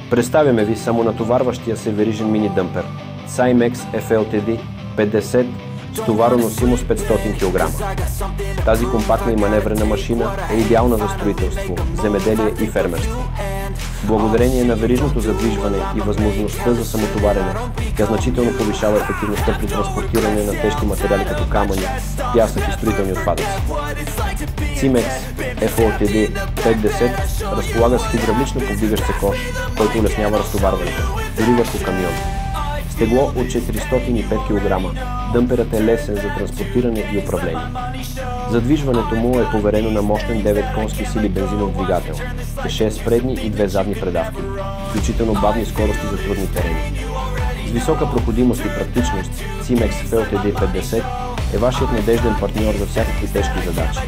Представяме ви самонатоварващия се верижен мини дъмпер Cymex FLTD 50 с товароносимост 500 кг. Тази компактна и маневрена машина е идеална за строителство, земеделие и фермерство. Благодарение на верижното задвижване и възможността за самотоварене, тя значително повишава ефективността при транспортиране на тежки материали като камъни, пясък и строителни отпадъци. Cymex FLTD 50 разполага с хидравлично повдигащ се кош, който улеснява разтоварването, дори върху камион. С тегло от 405 кг, дъмперът е лесен за транспортиране и управление. Задвижването му е поверено на мощен 9 конски сили бензинов двигател, с 6 предни и 2 задни предавки, включително бавни скорости за трудни терени. С висока проходимост и практичност, Cymex FLTD 50 е вашият надежден партньор за всякакви тежки задачи.